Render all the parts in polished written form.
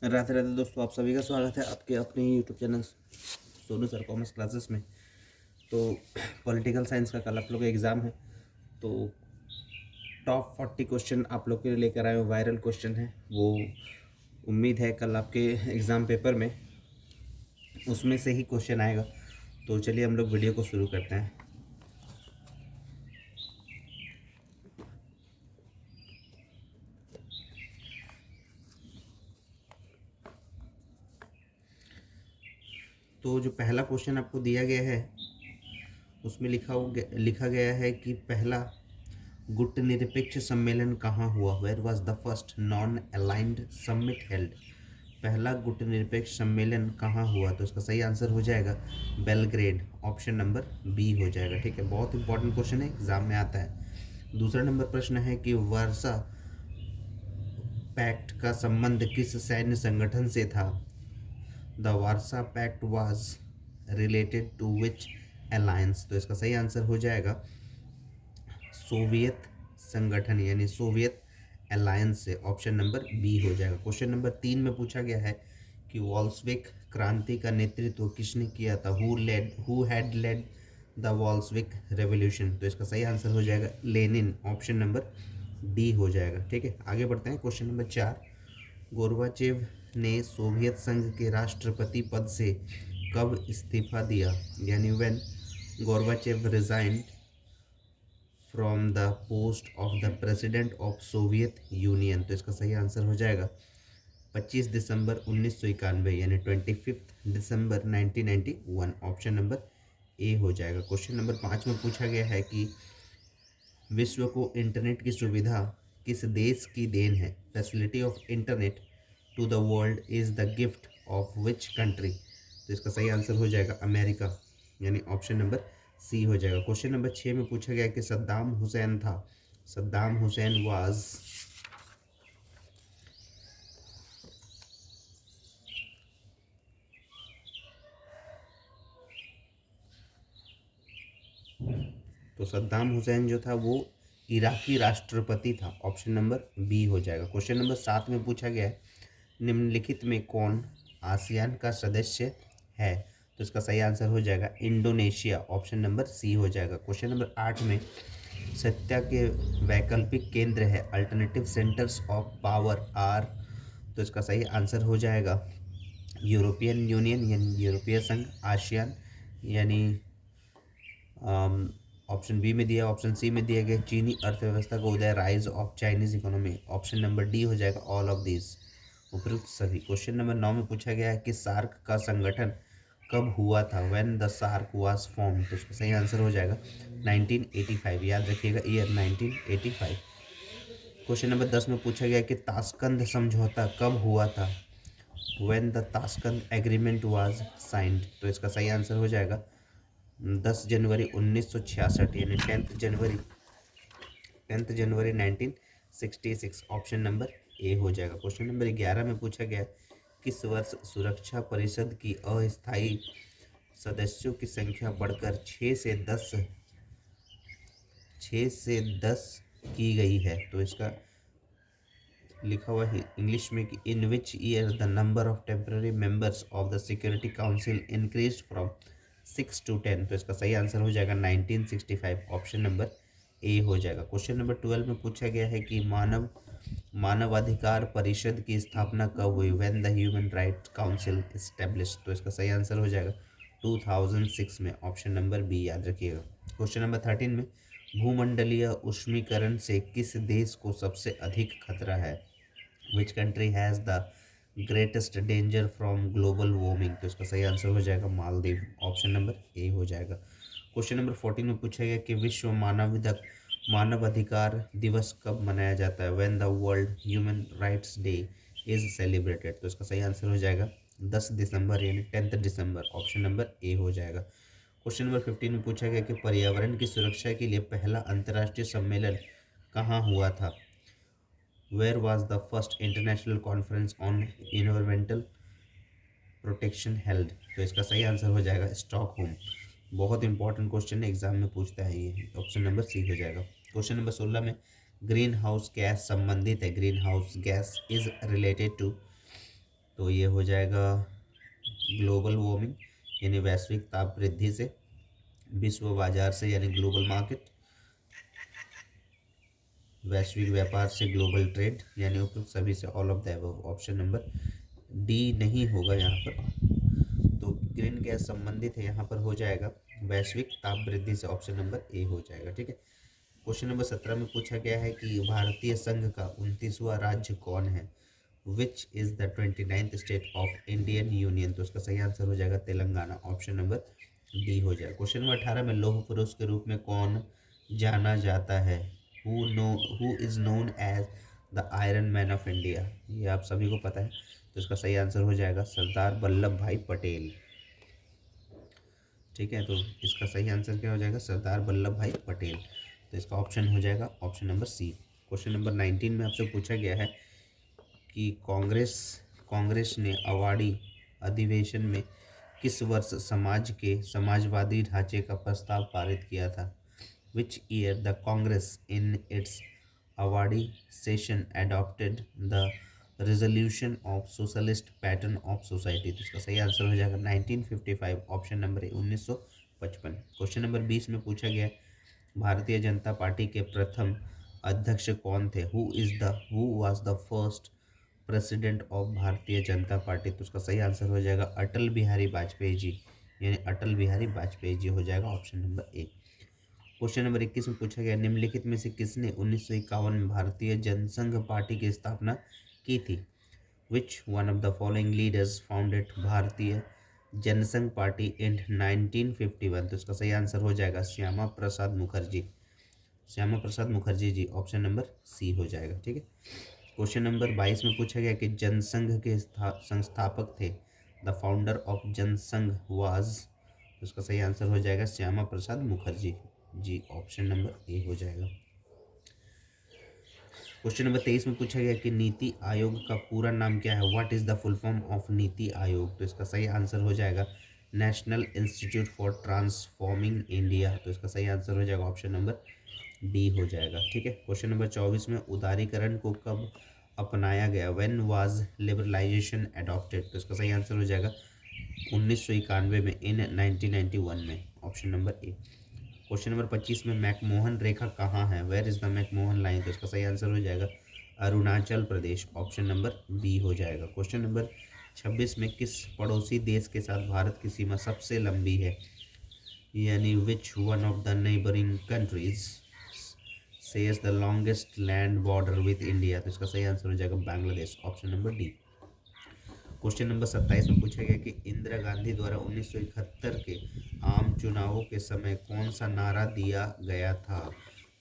राधे राधे दोस्तों, आप सभी का स्वागत है आपके अपने ही YouTube channel Sonu sir commerce classes में। तो पॉलिटिकल साइंस का कल आप लोग का एग्ज़ाम है, तो टॉप 40 क्वेश्चन आप लोग के लिए लेकर आए हैं। वायरल क्वेश्चन है वो, उम्मीद है कल आपके एग्ज़ाम पेपर में उसमें से ही क्वेश्चन आएगा। तो चलिए हम लोग वीडियो को शुरू करते हैं। तो जो पहला क्वेश्चन आपको दिया गया है उसमें लिखा गया है कि पहला गुटनिरपेक्ष सम्मेलन कहाँ हुआ? Where was the first non aligned summit held? पहला गुटनिरपेक्ष सम्मेलन कहाँ हुआ? तो इसका सही आंसर हो जाएगा बेलग्रेड, ऑप्शन नंबर बी हो जाएगा। ठीक है, बहुत इंपॉर्टेंट क्वेश्चन है, एग्जाम में आता है। दूसरा नंबर प्रश्न है कि वार्सा पैक्ट का संबंध किस सैन्य संगठन से था? The Warsaw Pact was related to which alliance? तो इसका सही आंसर हो जाएगा सोवियत संगठन यानी सोवियत अलायंस से, ऑप्शन नंबर बी हो जाएगा। क्वेश्चन नंबर 3 में पूछा गया है कि वॉल्सविक क्रांति का नेतृत्व किसने किया था? Who had led the Bolshevik revolution? तो इसका सही आंसर हो जाएगा लेनिन, ऑप्शन नंबर डी हो जाएगा। ठीक है, आगे बढ़ते हैं। क्वेश्चन नंबर 4, गोर्बाचेव ने सोवियत संघ के राष्ट्रपति पद से कब इस्तीफा दिया? यानी when Gorbachev resigned from the post of the president of Soviet Union? तो इसका सही आंसर हो जाएगा 25 दिसंबर 1991 यानी 25 दिसंबर 1991, ऑप्शन नंबर ए हो जाएगा। क्वेश्चन नंबर 5 में पूछा गया है कि विश्व को इंटरनेट की सुविधा किस देश की देन है? Facility of internet to the world is the gift of which country? तो इसका सही आंसर हो जाएगा अमेरिका, यानी ऑप्शन नंबर सी हो जाएगा। क्वेश्चन नंबर 6 में पूछा गया कि सद्दाम हुसैन था, सद्दाम हुसैन वाज, तो सद्दाम हुसैन जो था वो इराकी राष्ट्रपति था, ऑप्शन नंबर बी हो जाएगा। क्वेश्चन नंबर 7 में पूछा गया है निम्नलिखित में कौन आसियान का सदस्य है? तो इसका सही आंसर हो जाएगा इंडोनेशिया, ऑप्शन नंबर सी हो जाएगा। क्वेश्चन नंबर 8 में सत्ता के वैकल्पिक केंद्र है alternative centres of power are? तो इसका सही आंसर हो जाएगा यूरोपियन यूनियन यानी यूरोपीय संघ, आसियान यानी ऑप्शन बी में दिया, ऑप्शन सी में दिया गया चीनी अर्थव्यवस्था का उदय, rise of Chinese economy, option number D हो जाएगा ऑल ऑफ दिस, उपयुक्त सभी। क्वेश्चन नंबर 9 में पूछा गया है कि सार्क का संगठन कब हुआ था? When the SAARC was form? तो इसका सही आंसर हो जाएगा 1985, याद रखिएगा ईयर 1985। क्वेश्चन नंबर 10 में पूछा गया कि ताशकंद समझौता कब हुआ था? When the Tashkent agreement was signed? तो इसका सही आंसर हो जाएगा 10 जनवरी 1966 यानी 10th January 1966, option number A हो जाएगा। क्वेश्चन नंबर 11 में पूछा गया किस वर्ष सुरक्षा परिषद की अस्थायी सदस्यों की संख्या बढ़कर 6 से 10 की गई है? तो इसका लिखा हुआ है इंग्लिश में कि in which year the number of temporary members of the Security Council increase from 6 to 10? तो इसका सही आंसर हो जाएगा 1965, ऑप्शन नंबर ए हो जाएगा। क्वेश्चन नंबर 12 में पूछा गया है कि मानवाधिकार परिषद की स्थापना कब हुई? When the human rights council establish? तो इसका सही आंसर हो जाएगा 2006 में, ऑप्शन नंबर बी याद रखिएगा। क्वेश्चन नंबर 13 में भूमंडलीय उष्मीकरण से किस देश को सबसे अधिक खतरा है? Which country has the greatest danger from global warming? तो इसका सही आंसर हो जाएगा मालदीव, ऑप्शन नंबर ए हो जाएगा। क्वेश्चन नंबर 14 में पूछा गया कि विश्व मानवाधिकार दिवस कब मनाया जाता है? When the world human rights day is celebrated? तो इसका सही आंसर हो जाएगा 10 दिसंबर यानी 10th December, option number A हो जाएगा। क्वेश्चन नंबर 15 में पूछा गया कि पर्यावरण की सुरक्षा के लिए पहला अंतर्राष्ट्रीय सम्मेलन कहाँ हुआ था? Where was the first international conference on environmental protection held? तो इसका सही आंसर हो जाएगा स्टॉकहोम। बहुत इंपॉर्टेंट क्वेश्चन है, एग्जाम में पूछता है ये, ऑप्शन नंबर सी हो जाएगा। क्वेश्चन नंबर 16 में ग्रीन हाउस गैस संबंधित है, green house gas is related to तो ये हो जाएगा ग्लोबल वार्मिंग यानी वैश्विक ताप वृद्धि से, विश्व बाजार से यानी ग्लोबल मार्केट, वैश्विक व्यापार से ग्लोबल ट्रेड यानी उपयुक्त सभी से, all of the above. Option number D नहीं होगा यहाँ पर। तो ग्रीन गैस संबंधित है, यहाँ पर हो जाएगा वैश्विक ताप वृद्धि से, ऑप्शन नंबर ए हो जाएगा। ठीक है। क्वेश्चन नंबर 17 में पूछा गया है कि भारतीय संघ का 29वां राज्य कौन है, which is the 29th state of Indian union. तो उसका सही आंसर हो जाएगा तेलंगाना, ऑप्शन नंबर डी हो जाएगा। क्वेश्चन नंबर 18 में लौह पुरुष के रूप में कौन जाना जाता है, who is known as the iron man of India. ये आप सभी को पता है, तो इसका सही आंसर हो जाएगा सरदार वल्लभ भाई पटेल। ठीक है, तो इसका सही आंसर क्या हो जाएगा, सरदार वल्लभ भाई पटेल। तो इसका ऑप्शन हो जाएगा option number C. Question number 19 में आपसे पूछा गया है कि कांग्रेस ने अवार्डी अधिवेशन में किस वर्ष समाज के समाजवादी ढांचे का प्रस्ताव पारित किया था। विच year the Congress in its awardee session adopted the resolution of socialist pattern of society. तो इसका सही आंसर हो जाएगा 1955, ऑप्शन नंबर ए 1955। क्वेश्चन नंबर 20 में पूछा गया भारतीय जनता पार्टी के प्रथम अध्यक्ष कौन थे, who was the first president of Bharatiya Janata party. तो उसका सही आंसर हो जाएगा अटल बिहारी वाजपेयी जी, यानी अटल बिहारी वाजपेयी जी हो जाएगा, option number A. Question number 21 में पूछा गया निम्नलिखित में से किसने 1951 में भारतीय जनसंघ पार्टी की स्थापना की थी। विच one of the following leaders founded भारतीय जनसंघ पार्टी इन 1951। तो इसका सही आंसर हो जाएगा Shyama Prasad Mukherjee, Shyama Prasad Mukherjee ji, option number C हो जाएगा। ठीक है। क्वेश्चन नंबर 22 में पूछा गया कि जनसंघ के संस्थापक थे, the founder of Jansangh was. तो इसका सही आंसर हो जाएगा Shyama Prasad Mukherjee ji, option number A हो जाएगा। क्वेश्चन नंबर 23 में पूछा गया कि नीति आयोग का पूरा नाम क्या है, what is the full form of NITI Aayog. तो इसका सही आंसर हो जाएगा national institute for transforming India. तो इसका सही आंसर हो जाएगा ऑप्शन नंबर डी हो जाएगा। ठीक है। क्वेश्चन नंबर 24 में उदारीकरण को कब अपनाया गया, व्हेन वाज लिबरलाइजेशन अडॉप्टेड। तो इसका सही आंसर हो जाएगा 1991 में, इन 1991 में, option number A. Question number 25 में मैकमोहन रेखा कहाँ है, where is the McMahon line. तो इसका सही आंसर हो जाएगा Arunachal Pradesh, option number B हो जाएगा। क्वेश्चन नंबर 26 में किस पड़ोसी देश के साथ भारत की सीमा सबसे लंबी है, यानी विच one of the neighbouring countries shares the longest land border with India. तो इसका सही आंसर हो जाएगा Bangladesh, option number D. Question number 27 में पूछा गया कि इंदिरा गांधी द्वारा 1971 के आम चुनावों के समय कौन सा नारा दिया गया था।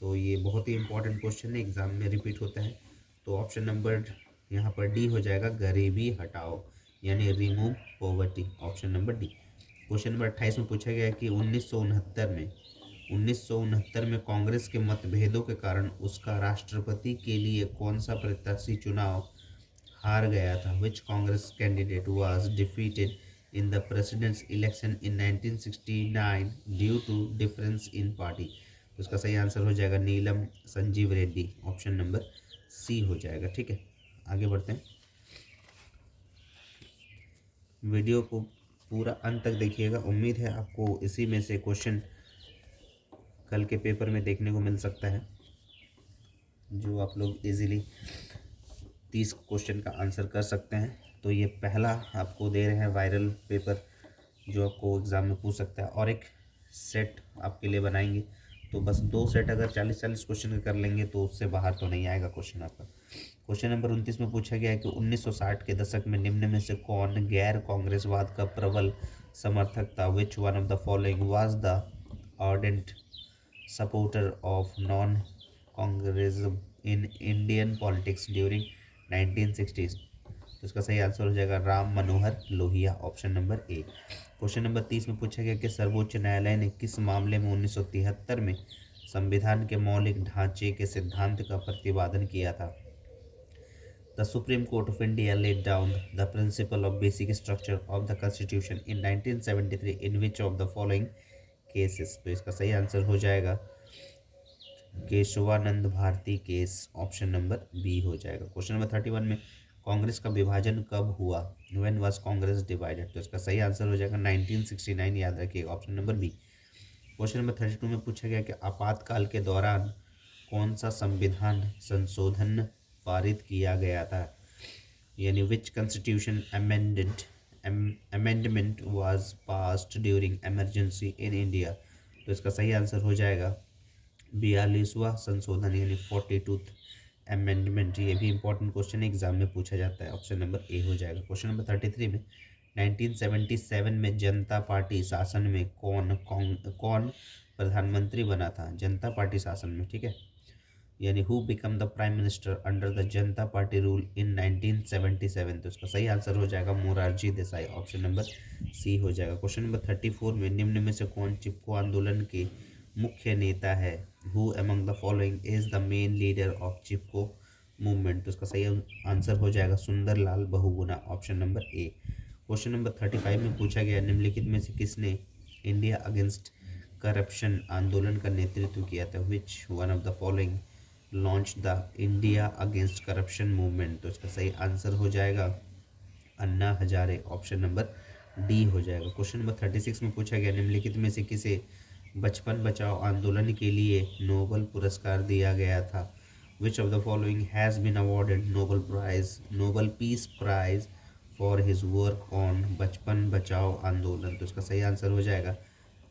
तो ये बहुत ही इंपॉर्टेंट क्वेश्चन है, एग्जाम में रिपीट होता है। तो ऑप्शन नंबर यहाँ पर डी हो जाएगा गरीबी हटाओ, यानी remove poverty, option number D. Question number 28 में पूछा गया कि 1969 में कांग्रेस के मतभेदों के कारण उसका राष्ट्रपति के लिए कौन सा प्रत्याशी चुनाव हार गया था, which Congress candidate was defeated in the president's election in 1969 due to difference in party. तो उसका सही आंसर हो जाएगा Neelam Sanjiva Reddy, option number C हो जाएगा। ठीक है, आगे बढ़ते हैं। वीडियो को पूरा अंत तक देखिएगा, उम्मीद है आपको इसी में से क्वेश्चन कल के पेपर में देखने को मिल सकता है, जो आप लोग इजीली 30 क्वेश्चन का आंसर कर सकते हैं। तो ये पहला आपको दे रहे हैं वायरल पेपर जो आपको एग्ज़ाम में पूछ सकता है, और एक सेट आपके लिए बनाएंगे। तो बस 2 सेट अगर 40-40 क्वेश्चन का कर लेंगे तो उससे बाहर तो नहीं आएगा क्वेश्चन आपका। क्वेश्चन नंबर 29 में पूछा गया है कि 1960 के दशक में निम्न में से कौन गैर कांग्रेसवाद का प्रबल समर्थक था, which one of the following was the ardent supporter of non Congressism in Indian politics during 1960s। तो इसका सही आंसर हो जाएगा Ram Manohar Lohia, option number A. Question number 30 में पूछा गया कि सर्वोच्च न्यायालय ने किस मामले में 1973 में संविधान के मौलिक ढांचे के सिद्धांत का प्रतिपादन किया था। The Supreme Court of India laid down the principle of basic structure of the constitution in 1973 in which of the following cases. तो इसका सही आंसर हो जाएगा Keshavananda Bharati case, option number B हो जाएगा। क्वेश्चन नंबर 31 में कांग्रेस का विभाजन कब हुआ? When was Congress divided? तो इसका सही आंसर हो जाएगा 1969, याद रखिएगा, option number B. Question number 32 में पूछा गया कि आपातकाल के दौरान कौन सा संविधान संशोधन पारित किया गया था? यानी which constitution amendment was passed during emergency in India? तो इसका सही आंसर हो जाएगा 42वां संशोधन, यानी 42th अमेंडमेंट। ये भी इंपॉर्टेंट क्वेश्चन एग्जाम में पूछा जाता है, ऑप्शन नंबर ए हो जाएगा। क्वेश्चन नंबर 33 में 1977 में जनता पार्टी शासन में कौन प्रधानमंत्री बना था? जनता पार्टी शासन में, ठीक है, यानी who become the prime minister under the Janata party rule in 1977? तो इसका सही आंसर हो जाएगा Morarji Desai, option number C हो जाएगा। क्वेश्चन नंबर 34 में निम्न में से कौन चिपको आंदोलन के मुख्य नेता है? Who among the following is the main leader of Chipko movement? तो इसका सही आंसर हो जाएगा Sunderlal Bahuguna, option number A. Question number 35 में पूछा गया निम्नलिखित में से किसने इंडिया अगेंस्ट करप्शन आंदोलन का नेतृत्व किया था? Which one of the following launch the India against corruption movement? तो इसका सही आंसर हो जाएगा Anna Hazare, option number D हो जाएगा। क्वेश्चन नंबर 36 में पूछा गया निम्नलिखित में से किसे बचपन बचाओ आंदोलन के लिए नोबेल पुरस्कार दिया गया था? Which of the following has been awarded Nobel peace prize for his work on Bachpan Bachao आंदोलन? तो इसका सही आंसर हो जाएगा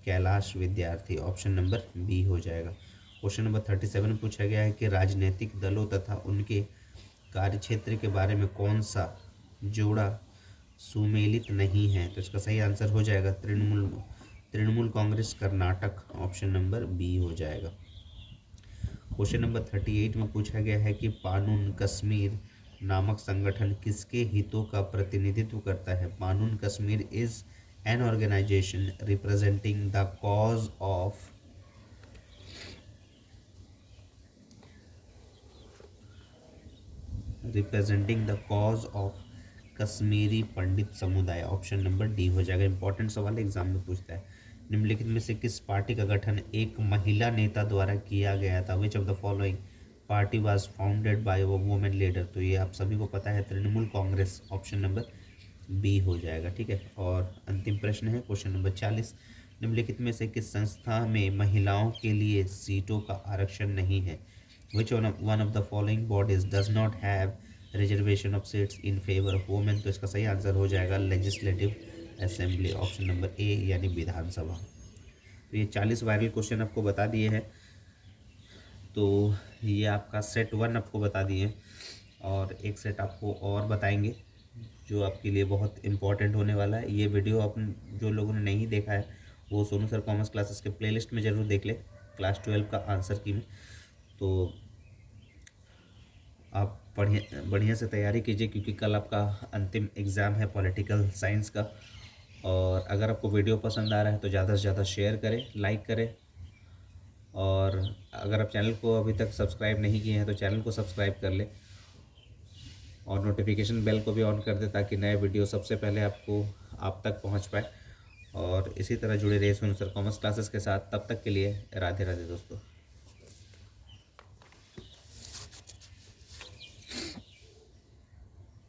कैलाश विद्यार्थी, ऑप्शन नंबर बी हो जाएगा। क्वेश्चन नंबर 37 में पूछा गया है कि राजनीतिक दलों तथा उनके कार्यक्षेत्र के बारे में कौन सा जोड़ा सुमेलित नहीं है? तो इसका सही आंसर हो जाएगा Trinamool Congress Karnataka, option number B हो जाएगा। क्वेश्चन नंबर 38 में पूछा गया है कि पानून कश्मीर नामक संगठन किसके हितों का प्रतिनिधित्व करता है? Panun Kashmir is an organisation representing the cause of Kashmiri Pandit समुदाय, ऑप्शन नंबर डी हो जाएगा। इंपॉर्टेंट सवाल एग्जाम में पूछता है। निम्नलिखित में से किस पार्टी का गठन एक महिला नेता द्वारा किया गया था? Which of the following party was founded by वो वुमेन लीडर? तो ये आप सभी को पता है Trinamool Congress, option number B हो जाएगा, ठीक है। और अंतिम प्रश्न है क्वेश्चन नंबर 40, निम्नलिखित में से किस संस्था में महिलाओं के लिए सीटों का आरक्षण नहीं है? विच one of the following bodies does not have reservation of seats in favour of women? तो इसका सही आंसर हो जाएगा लेजिस्लेटिव असेंबली, ऑप्शन नंबर ए, यानी विधानसभा। तो ये 40 वायरल क्वेश्चन आपको बता दिए हैं। तो ये आपका सेट 1 आपको बता दिए, और एक सेट आपको और बताएंगे जो आपके लिए बहुत इम्पॉर्टेंट होने वाला है। ये वीडियो अपन जो लोगों ने नहीं देखा है वो सोनू सर कॉमर्स क्लासेस के प्लेलिस्ट में ज़रूर देख ले, क्लास 12 का आंसर की में। तो आप बढ़िया से तैयारी कीजिए, क्योंकि कल आपका अंतिम एग्ज़ाम है पॉलिटिकल साइंस का। और अगर आपको वीडियो पसंद आ रहा है तो ज़्यादा से ज़्यादा शेयर करें, लाइक करें, और अगर आप चैनल को अभी तक सब्सक्राइब नहीं किए हैं तो चैनल को सब्सक्राइब कर ले, और नोटिफिकेशन बेल को भी ऑन कर दे ताकि नए वीडियो सबसे पहले आप तक पहुंच पाए। और इसी तरह जुड़े रहिए सोनू सर कॉमर्स क्लासेस के साथ। तब तक के लिए राधे राधे दोस्तों।